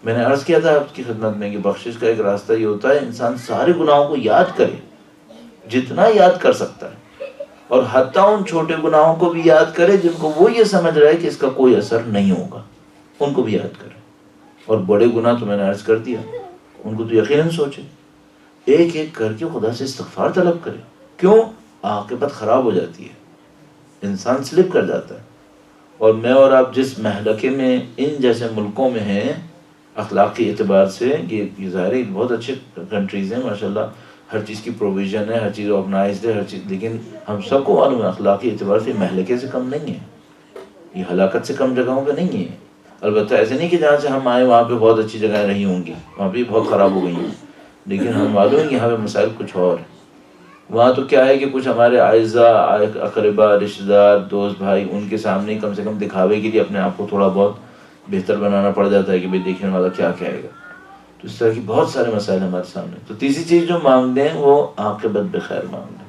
میں نے عرض کیا تھا آپ کی خدمت میں کہ بخشش کا ایک راستہ یہ ہوتا ہے انسان سارے گناہوں کو یاد کرے جتنا یاد کر سکتا ہے، اور حتیٰ ان چھوٹے گناہوں کو بھی یاد کرے جن کو وہ یہ سمجھ رہا ہے کہ اس کا کوئی اثر نہیں ہوگا، ان کو بھی یاد کرے. اور بڑے گناہ تو میں نے عرض کر دیا، ان کو تو یقیناً سوچے، ایک ایک کر کے خدا سے استغفار طلب کرے. کیوں؟ عاقبت خراب ہو جاتی ہے، انسان سلپ کر جاتا ہے. اور میں اور آپ جس مہلکے میں ان جیسے ملکوں میں ہیں اخلاقی اعتبار سے، یہ ظاہر ہے بہت اچھے کنٹریز ہیں ماشاءاللہ، ہر چیز کی پروویژن ہے، ہر چیز آرگنائزڈ ہے، ہر چیز، لیکن ہم سب کو معلوم ہے اخلاقی اعتبار سے مہلکے سے کم نہیں ہے، یہ ہلاکت سے کم جگہوں پہ نہیں ہے. البتہ ایسے نہیں کہ جہاں سے ہم آئے وہاں پہ بہت اچھی جگہیں رہی ہوں گی، وہاں پہ بہت خراب ہو گئی ہیں، لیکن ہم معلوم ہے کہ یہاں پہ مسائل کچھ اور ہیں. وہاں تو کیا ہے کہ کچھ ہمارے اعزاء، اقربا، رشتہ دار، دوست، بھائی، ان کے سامنے کم سے کم دکھاوے کے لیے اپنے آپ کو تھوڑا بہت بہتر بنانا پڑ جاتا ہے کہ بھئی دیکھنے والا کیا کہے گا. تو اس طرح کی بہت سارے مسائل ہمارے سامنے. تو تیسری چیز جو مانگتے ہیں وہ عاقبت بخیر مانگنا.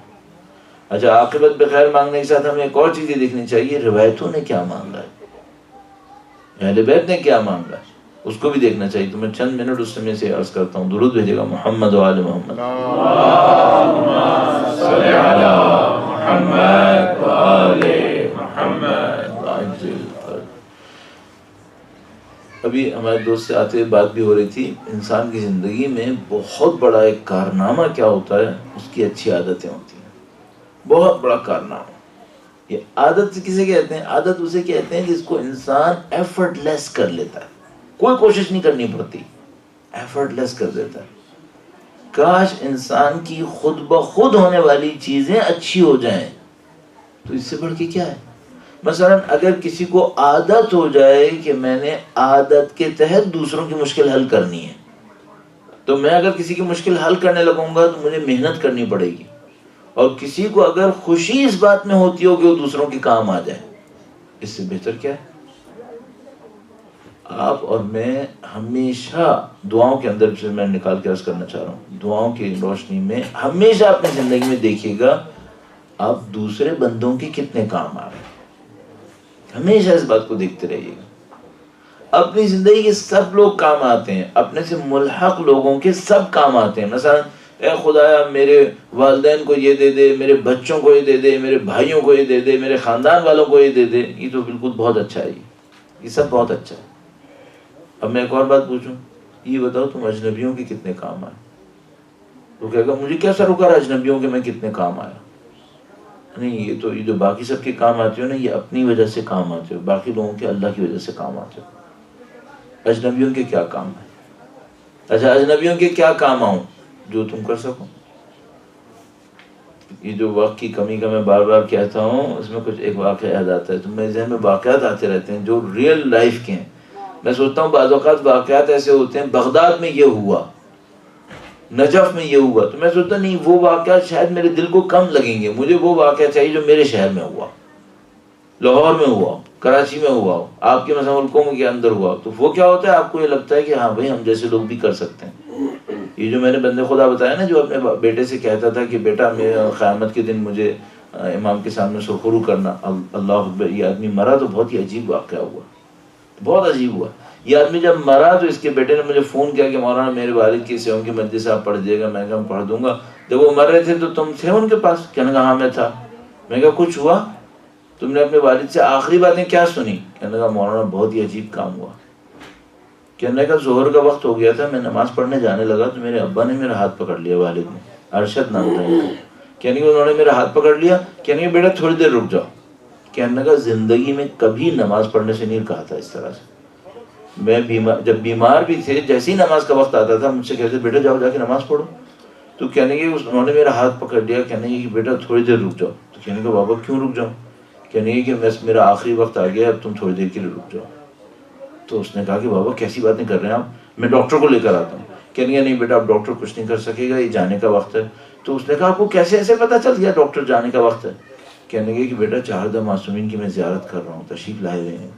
اچھا عاقبت بخیر مانگنے کے ساتھ ہمیں ایک اور چیز یہ دیکھنی چاہیے، روایتوں نے کیا مانگا ہے، اہل بیت نے کیا مانگا ہے، اس کو بھی دیکھنا چاہیے. تو میں چند منٹ اس میں سے عرض کرتا ہوں. درود بھیجے گا محمد و آل محمد. اللہم صلی علی محمد و آل محمد. ابھی ہمارے دوست سے آتے ہوئے بات بھی ہو رہی تھی، انسان کی زندگی میں بہت بڑا ایک کارنامہ کیا ہوتا ہے، اس کی اچھی عادتیں ہوتی ہیں. بہت بڑا کارنامہ. یہ عادت کسے کہتے ہیں؟ عادت اسے کہتے ہیں جس کو انسان ایفرٹ لیس کر لیتا ہے، کوئی کوشش نہیں کرنی پڑتی، ایفرٹ لیس کر دیتا ہے. کاش انسان کی خود بخود ہونے والی چیزیں اچھی ہو جائیں. تو اس سے بڑھ کے کیا ہے؟ مثلا اگر کسی کو عادت ہو جائے کہ میں نے عادت کے تحت دوسروں کی مشکل حل کرنی ہے، تو میں اگر کسی کی مشکل حل کرنے لگوں گا تو مجھے محنت کرنی پڑے گی. اور کسی کو اگر خوشی اس بات میں ہوتی ہو کہ وہ دوسروں کے کام آ جائے، اس سے بہتر کیا ہے؟ آپ اور میں ہمیشہ دعاؤں کے اندر سے میں نکال کے عرض کرنا چاہ رہا ہوں، دعاؤں کی روشنی میں ہمیشہ اپنی زندگی میں دیکھیے گا آپ دوسرے بندوں کے کتنے کام آ رہے ہیں. ہمیشہ اس بات کو دیکھتے رہیے گا. اپنی زندگی کے سب لوگ کام آتے ہیں، اپنے سے ملحق لوگوں کے سب کام آتے ہیں. مثلا اے خدایا میرے والدین کو یہ دے دے، میرے بچوں کو یہ دے دے، میرے بھائیوں کو یہ دے دے، میرے خاندان والوں کو یہ دے دے. یہ تو بالکل بہت اچھا ہے، یہ سب بہت اچھا ہے. اب میں ایک اور بات پوچھوں، یہ بتاؤ تم اجنبیوں کے کتنے کام آئے؟ تو کہے گا مجھے کیا سروکار اجنبیوں کے میں کتنے کام آیا؟ نہیں، یہ تو یہ جو باقی سب کے کام آتے ہو نا، یہ اپنی وجہ سے کام آتے ہو، باقی لوگوں کے اللہ کی وجہ سے کام آتے ہو. اجنبیوں کے کیا کام ہے؟ اچھا اجنبیوں کے کیا کام آؤں جو تم کر سکو؟ یہ جو وقت کی کمی کا میں بار بار کہتا ہوں، اس میں کچھ ایک واقعہ یاد آتا ہے. تو میرے ذہن میں واقعات آتے رہتے ہیں جو ریئل لائف کے ہیں. میں سوچتا ہوں بعض اوقات واقعات ایسے ہوتے ہیں، بغداد میں یہ ہوا، نجف میں یہ ہوا، تو میں سوچتا نہیں وہ واقعات شاید میرے دل کو کم لگیں گے، مجھے وہ واقعہ چاہیے جو میرے شہر میں ہوا، لاہور میں ہوا ہو، کراچی میں ہوا ہو، آپ کے مثلا ملکوں کے اندر ہوا. تو وہ کیا ہوتا ہے، آپ کو یہ لگتا ہے کہ ہاں بھائی ہم جیسے لوگ بھی کر سکتے ہیں. یہ جو میں نے بندے خدا بتایا نا، جو اپنے بیٹے سے کہتا تھا کہ بیٹا میرا قیامت کے دن مجھے امام کے سامنے سرخرو کرنا، اللہ اکبر. یہ آدمی مرا تو بہت ہی عجیب واقعہ ہوا، بہت عجیب ہوا. یہ آدمی جب مرا تو اس کے بیٹے نے مجھے فون کیا کہ مولانا میرے والد کی سیوں کی مجلس آپ پڑھ دیے گا. میں کہا پڑھ دوں گا. جب وہ مر رہے تھے تو تم تھے ان کے پاس؟ کہنے لگا ہاں میں تھا. میں کہا کچھ ہوا؟ تم نے اپنے والد سے آخری باتیں کیا سنی؟ کہنے لگا مولانا بہت ہی عجیب کام ہوا. کہنے لگا ظہر کا وقت ہو گیا تھا، میں نماز پڑھنے جانے لگا تو میرے ابا نے میرا ہاتھ پکڑ لیا، والد نے، ارشد نام تھا ان کا. کہنے لگا انہوں نے میرا ہاتھ پکڑ لیا، کہنے لگا بیٹا تھوڑی دیر رک جاؤ. کہنے لگا زندگی میں کبھی نماز پڑھنے سے نہیں کہا تھا اس طرح سے. میں جب بیمار بھی تھے، جیسے ہی نماز کا وقت آتا تھا مجھ سے کہتے بیٹا جاؤ جا کے نماز پڑھو. تو کہنے لگے انہوں نے میرا ہاتھ پکڑ لیا، کہنے لگے کہ بیٹا تھوڑی دیر رک جاؤ. تو کہنے لگا بابا کیوں رک جاؤں؟ کہنے لگے کہ بس میرا آخری وقت آ گیا، اب تم تھوڑی دیر کے لیے رک جاؤ. تو اس نے کہا کہ بابا کیسی باتیں کر رہے ہیں آپ، میں ڈاکٹر کو لے کر آتا ہوں. کہنے لگا نہیں بیٹا اب ڈاکٹر کچھ نہیں کر سکے گا، یہ جانے کا وقت ہے. تو اس نے کہا آپ کو کیسے ایسے پتہ چل گیا ڈاکٹر جانے کا وقت ہے؟ کہنے لگے کہ بیٹا 4 معصومین کی میں زیارت کر رہا ہوں، تشریف لائے ہوئے ہیں.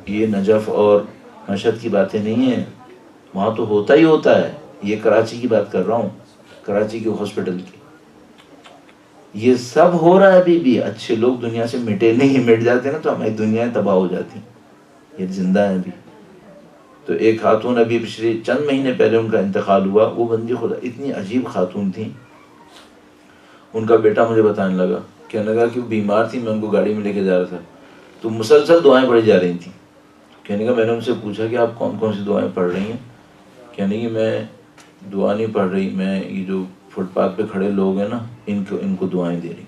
یہ نجف اور مشہد کی باتیں نہیں ہیں، وہاں تو ہوتا ہی ہوتا ہے. یہ کراچی کی بات کر رہا ہوں، کراچی کے ہاسپٹل کی. یہ سب ہو رہا ہے ابھی بھی. اچھے لوگ دنیا سے مٹے نہیں، مٹ جاتے نا تو ہماری دنیا تباہ ہو جاتی. یہ زندہ ہے ابھی. تو ایک خاتون ابھی پچھلے چند مہینے پہلے ان کا انتقال ہوا. وہ بندی خدا اتنی عجیب خاتون تھی. ان کا بیٹا مجھے بتانے لگا، کہنے لگا کہ وہ بیمار تھی، میں ان کو گاڑی میں لے کے جا رہا تھا تو مسلسل دعائیں پڑھی جا رہی تھیں. کہنے لگا میں نے ان سے پوچھا کہ آپ کون کون سی دعائیں پڑھ رہی ہیں؟ کہنے لگی میں دعا نہیں پڑھ رہی، میں یہ جو فٹ پاتھ پہ کھڑے لوگ ہیں نا ان کو دعائیں دے رہی.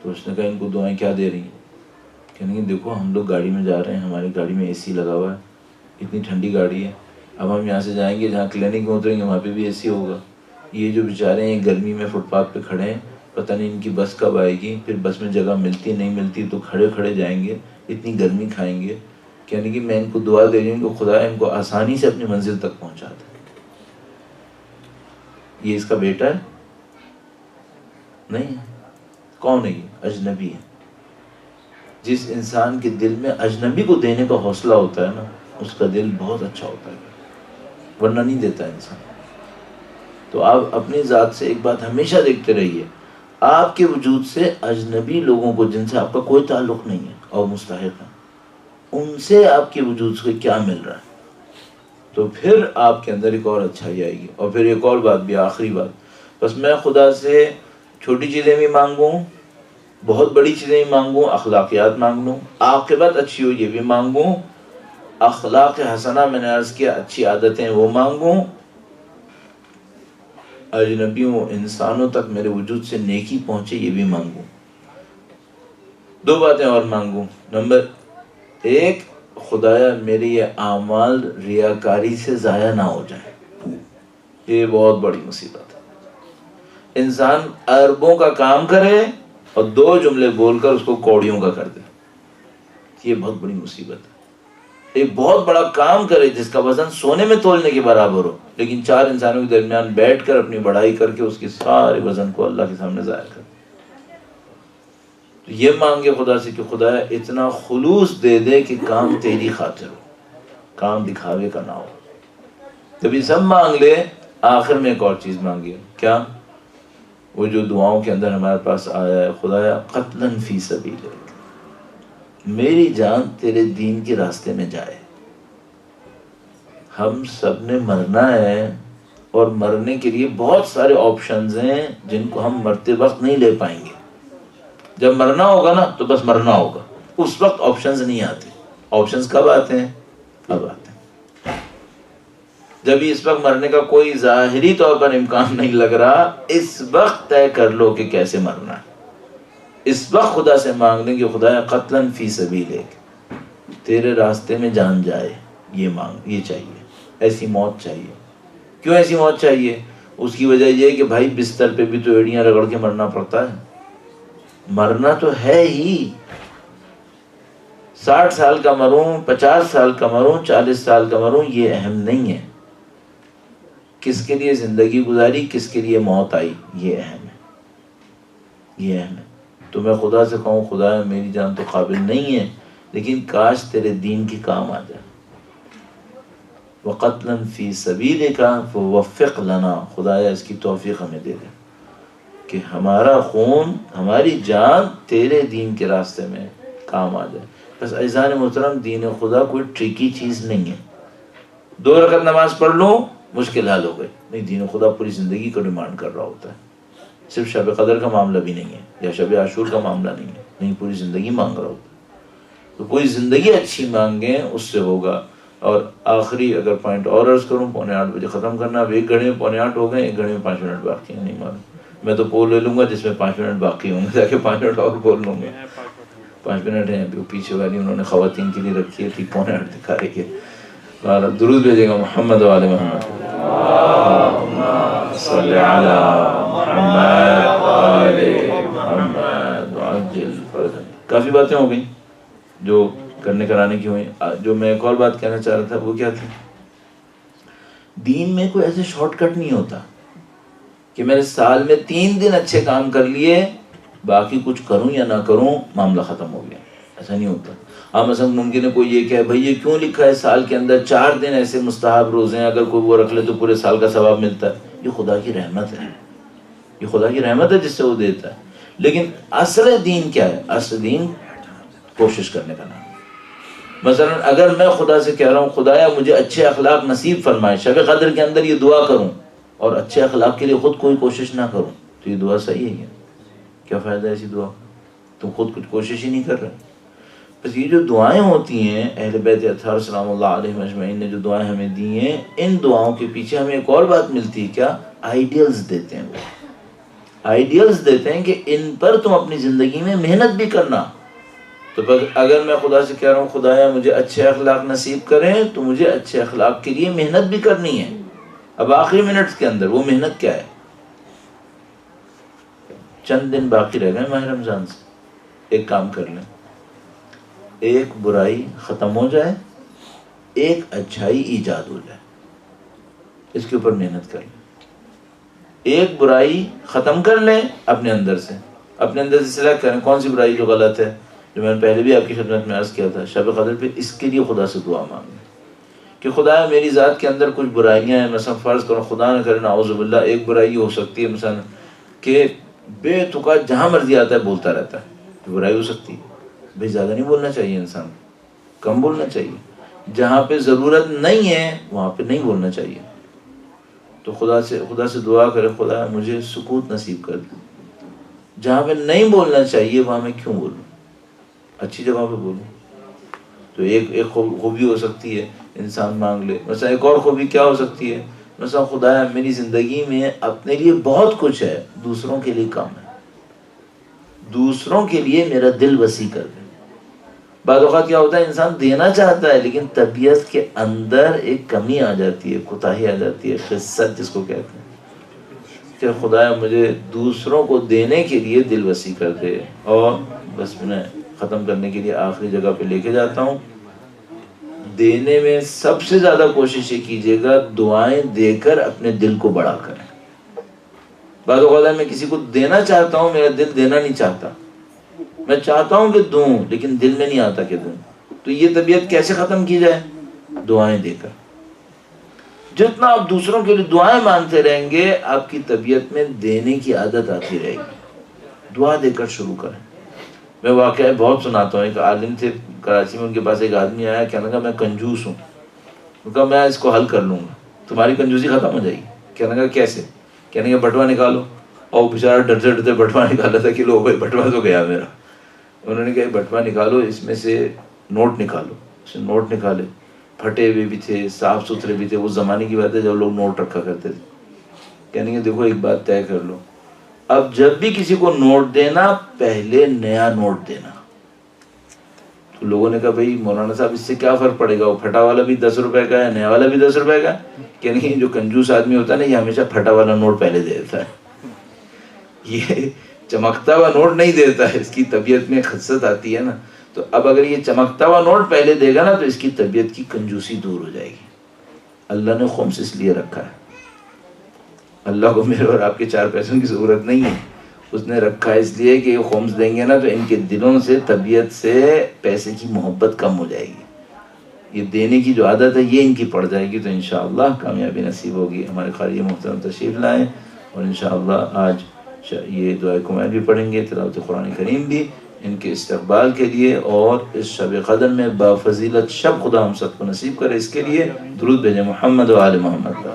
تو اس نے کہا ان کو دعائیں کیا دے رہی ہیں؟ کہنے لگی دیکھو ہم لوگ گاڑی میں جا رہے ہیں، ہماری گاڑی میں اے سی لگا ہوا ہے، اتنی ٹھنڈی گاڑی ہے. اب ہم یہاں سے جائیں گے جہاں کلینک میں اتریں گے وہاں پہ بھی اے سی ہوگا. یہ جو بیچارے ہیں گرمی میں فٹ پاتھ پہ کھڑے ہیں، پتہ نہیں ان کی بس کب آئے گی، پھر بس میں جگہ ملتی نہیں ملتی تو کھڑے کھڑے جائیں گے، اتنی گرمی کھائیں گے. کہنے کہ میں ان کو دعا دے رہی ہوں کہ خدا ان کو آسانی سے اپنی منزل تک پہنچا دے. یہ اس کا بیٹا ہے؟ نہیں. کون ہے یہ؟ اجنبی ہے. جس انسان کے دل میں اجنبی کو دینے کا حوصلہ ہوتا ہے نا، اس کا دل بہت اچھا ہوتا ہے، ورنہ نہیں دیتا انسان. تو آپ اپنی ذات سے ایک بات ہمیشہ دیکھتے رہیے، آپ کے وجود سے اجنبی لوگوں کو جن سے آپ کا کوئی تعلق نہیں ہے اور مستحق ہے، ان سے آپ کے وجود سے کیا مل رہا ہے. تو پھر آپ کے اندر ایک اور اچھائی آئے گی. اور پھر ایک اور بات بھی، آخری بات، بس میں خدا سے چھوٹی چیزیں بھی مانگوں، بہت بڑی چیزیں بھی مانگوں، اخلاقیات مانگ لوں، عاقبت اچھی ہو یہ بھی مانگوں، اخلاق حسنہ میں نے عرض کیا اچھی عادتیں وہ مانگوں، اجنبیوں انسانوں تک میرے وجود سے نیکی پہنچے یہ بھی مانگوں. 2 باتیں اور مانگوں. نمبر 1، خدایا میرے یہ اعمال ریاکاری سے ضائع نہ ہو جائیں. یہ بہت بڑی مصیبت ہے. انسان اربوں کا کام کرے اور 2 جملے بول کر اس کو کوڑیوں کا کر دے. یہ بہت بڑی مصیبت ہے. ایک بہت بڑا کام کرے جس کا وزن سونے میں تولنے کے برابر ہو، لیکن 4 انسانوں کے درمیان بیٹھ کر اپنی بڑائی کر کے اس کے سارے وزن کو اللہ کے سامنے ضائع کر. تو یہ مانگے خدا سے کہ خدا اتنا خلوص دے دے کہ کام تیری خاطر ہو، کام دکھاوے کا نہ ہو. جب یہ سب مانگ لے، آخر میں ایک اور چیز مانگے. کیا؟ وہ جو دعاؤں کے اندر ہمارے پاس آیا ہے، خدایا قتلاً فی سبیلک، میری جان تیرے دین کے راستے میں جائے. ہم سب نے مرنا ہے، اور مرنے کے لیے بہت سارے آپشنز ہیں جن کو ہم مرتے وقت نہیں لے پائیں گے. جب مرنا ہوگا نا تو بس مرنا ہوگا، اس وقت آپشنز نہیں آتے. آپشنز کب آتے ہیں؟ اب آتے ہیں جب اس وقت مرنے کا کوئی ظاہری طور پر امکان نہیں لگ رہا. اس وقت طے کر لو کہ کیسے مرنا ہے. اس وقت خدا سے مانگ لیں کہ خدایا قتلاً فی سبیلک، تیرے راستے میں جان جائے. یہ مانگ، یہ چاہیے، ایسی موت چاہیے. کیوں ایسی موت چاہیے؟ اس کی وجہ یہ ہے کہ بھائی بستر پہ بھی تو ایڑیاں رگڑ کے مرنا پڑتا ہے. مرنا تو ہے ہی. 60 سال کا مروں، 50 سال کا مروں، 40 سال کا مروں، یہ اہم نہیں ہے. کس کے لیے زندگی گزاری، کس کے لیے موت آئی، یہ اہم ہے. یہ اہم ہے. تو میں خدا سے کہوں خدا میری جان تو قابل نہیں ہے، لیکن کاش تیرے دین کی کام آ جائے. وَقَتْلًا فِي سَبِيلِكَ فَوَفِّقْ لَنَا، خدایا اس کی توفیق ہمیں دے دے کہ ہمارا خون، ہماری جان تیرے دین کے راستے میں کام آ جائے. بس عزیزان محترم، دین خدا کوئی ٹرکی چیز نہیں ہے. 2 رکعت نماز پڑھ لوں مشکل حل ہو گئی. نہیں، دین خدا پوری زندگی کو ڈیمانڈ کر رہا ہوتا ہے. صرف شب قدر کا معاملہ بھی نہیں ہے، یا شب عاشور کا معاملہ نہیں ہے. نہیں، پوری زندگی مانگ رہا ہوتا ہے. تو کوئی زندگی اچھی مانگیں، اس سے ہوگا. اور آخری اگر پوائنٹ اور عرض کروں، 7:45 بجے ختم کرنا. اب 1 گھڑی میں 8:45 ہو گئے، 1 گھڑی میں 5 منٹ باقی ہیں. نہیں معلوم، میں تو پول لے لوں گا جس میں 5 منٹ باقی ہوں گے، تاکہ 5 منٹ اور بول لوں گا. 5 منٹ ہیں. پیچھے والی انہوں نے خواتین کے لیے رکھی ہے، ٹھیک 7:45 دکھا رہی ہے. درود بھیجے گا محمد و آل محمد. صلی علی محمد و آل محمد وعجل فرجا. کافی باتیں ہو گئیں جو کرنے کرانے کی ہوئی. جو میں ایک اور بات کہنا چاہ رہا تھا وہ کیا تھی؟ دین میں کوئی ایسے شارٹ کٹ نہیں ہوتا کہ میں نے سال میں 3 دن اچھے کام کر لیے، باقی کچھ کروں یا نہ کروں معاملہ ختم ہو گیا. ایسا نہیں ہوتا. ہاں مثلا ممکن ہے کوئی یہ کہے بھائی یہ کیوں لکھا ہے سال کے اندر 4 دن ایسے مستحب روزے ہیں، اگر کوئی وہ رکھ لے تو پورے سال کا ثواب ملتا ہے. یہ خدا کی رحمت ہے، یہ خدا کی رحمت ہے جس سے وہ دیتا ہے. لیکن اصل دین کیا ہے؟ اصل دین کوشش کرنے کا نام. مثلا اگر میں خدا سے کہہ رہا ہوں خدایا مجھے اچھے اخلاق نصیب فرمائے، شب قدر کے اندر یہ دعا کروں، اور اچھے اخلاق کے لیے خود کوئی کوشش نہ کروں، تو یہ دعا صحیح ہے کیا فائدہ ہے ایسی دعا؟ تم خود کچھ کوشش ہی نہیں کر رہے. بس یہ جو دعائیں ہوتی ہیں اہل بیت اطہار سلام اللہ علیہ اجمعین نے جو دعائیں ہمیں دی ہیں، ان دعاؤں کے پیچھے ہمیں ایک اور بات ملتی ہے. کیا؟ آئیڈیلز دیتے ہیں. وہ آئیڈیلز دیتے ہیں کہ ان پر تم اپنی زندگی میں محنت بھی کرنا. تو اگر میں خدا سے کہہ رہا ہوں خدایا مجھے اچھے اخلاق نصیب کریں، تو مجھے اچھے اخلاق کے لیے محنت بھی کرنی ہے. اب آخری منٹس کے اندر وہ محنت کیا ہے؟ چند دن باقی رہ گئے ماہ رمضان سے. ایک کام کر لیں، ایک برائی ختم ہو جائے، ایک اچھائی ایجاد ہو جائے. اس کے اوپر محنت کر لیں. ایک برائی ختم کر لیں اپنے اندر سے سلیکٹ کریں کون سی برائی جو غلط ہے. جو میں نے پہلے بھی آپ کی خدمت میں عرض کیا تھا، شب قدر پہ اس کے لیے خدا سے دعا مانگیں کہ خدا میری ذات کے اندر کچھ برائیاں ہیں. مثلا فرض کرو خدا نہ کرے نعوذ باللہ، ایک برائی ہو سکتی ہے مثلا کہ بے تکا جہاں مرضی آتا ہے بولتا رہتا ہے. تو برائی ہو سکتی ہے. بھائی زیادہ نہیں بولنا چاہیے، انسان کم بولنا چاہیے. جہاں پہ ضرورت نہیں ہے وہاں پہ نہیں بولنا چاہیے. تو خدا سے دعا کرے خدا مجھے سکوت نصیب کر دے. جہاں پہ نہیں بولنا چاہیے وہاں میں کیوں بولوں، اچھی جگہ پہ بولوں. تو ایک خوبی ہو سکتی ہے انسان مانگ لے. مثلا ایک اور خوبی کیا ہو سکتی ہے؟ مثلا خدایا میری زندگی میں اپنے لیے بہت کچھ ہے، دوسروں کے لیے کم ہے، دوسروں کے لیے میرا دل وسیع کر دے. بعض اوقات کیا ہوتا ہے انسان دینا چاہتا ہے لیکن طبیعت کے اندر ایک کمی آ جاتی ہے، کوتاہی آ جاتی ہے، خست جس کو کہتے ہیں. کہ خدایا مجھے دوسروں کو دینے کے لیے دل وسیع کر دے. اور بس میں ختم کرنے کے لیے آخری جگہ پہ لے کے جاتا ہوں. دینے میں سب سے زیادہ کوشش یہ کیجیے گا دعائیں دے کر اپنے دل کو بڑا کریں. بعض اوقات میں کسی کو دینا چاہتا ہوں، میرا دل دینا نہیں چاہتا. میں چاہتا ہوں کہ دوں لیکن دل میں نہیں آتا کہ دوں. تو یہ طبیعت کیسے ختم کی جائے؟ دعائیں دے کر. جتنا آپ دوسروں کے لیے دعائیں مانگتے رہیں گے آپ کی طبیعت میں دینے کی عادت آتی رہے گی. دعا دے کر شروع کریں. میں واقعہ بہت سناتا ہوں. ایک عالم تھے کراچی میں، ان کے پاس ایک آدمی آیا، کہنے لگا میں کنجوس ہوں. ان کا میں اس کو حل کر لوں گا، تمہاری کنجوسی ختم ہو جائے گی. کہنے لگا کیسے؟ کہنے لگا بٹوا نکالو. اور بیچارہ ڈرتے ڈرتے بٹوا نکالا تھا کہ لو بھائی بٹوا تو گیا میرا. انہوں نے کہا بٹوا نکالو، اس میں سے نوٹ نکالو. اس نے نوٹ نکالے، پھٹے ہوئے بھی تھے، صاف ستھرے بھی تھے. وہ زمانے کی بات ہے جب لوگ نوٹ رکھا کرتے تھے. کہنے کہ دیکھو ایک بات طے کر لو، اب جب بھی کسی کو نوٹ دینا پہلے نیا نوٹ دینا. تو لوگوں نے کہا بھائی مولانا صاحب اس سے کیا فرق پڑے گا، وہ پھٹا والا بھی 10 روپے کا ہے، نیا والا بھی 10 روپے کا. کہ نہیں، جو کنجوس آدمی ہوتا ہے نا یہ ہمیشہ پھٹا والا نوٹ پہلے دے دیتا ہے، یہ چمکتا ہوا نوٹ نہیں دیتا ہے. اس کی طبیعت میں خست آتی ہے نا. تو اب اگر یہ چمکتا ہوا نوٹ پہلے دے گا نا تو اس کی طبیعت کی کنجوسی دور ہو جائے گی. اللہ نے خمس اس لیے رکھا ہے. اللہ کو میرے اور آپ کے 4 پیسوں کی ضرورت نہیں ہے. اس نے رکھا ہے اس لیے کہ یہ خمس دیں گے نا تو ان کے دلوں سے، طبیعت سے پیسے کی محبت کم ہو جائے گی. یہ دینے کی جو عادت ہے یہ ان کی پڑ جائے گی تو انشاءاللہ کامیابی نصیب ہوگی. ہمارے خارجی محترم تشریف لائیں اور انشاءاللہ آج یہ دعائے کمائل بھی پڑھیں گے، تلاوت قرآن کریم بھی ان کے استقبال کے لیے. اور اس شب قدر میں بافضیلت شب خدا ہم سب کو نصیب کرے. اس کے لیے درود بھیجیں محمد و آل محمد.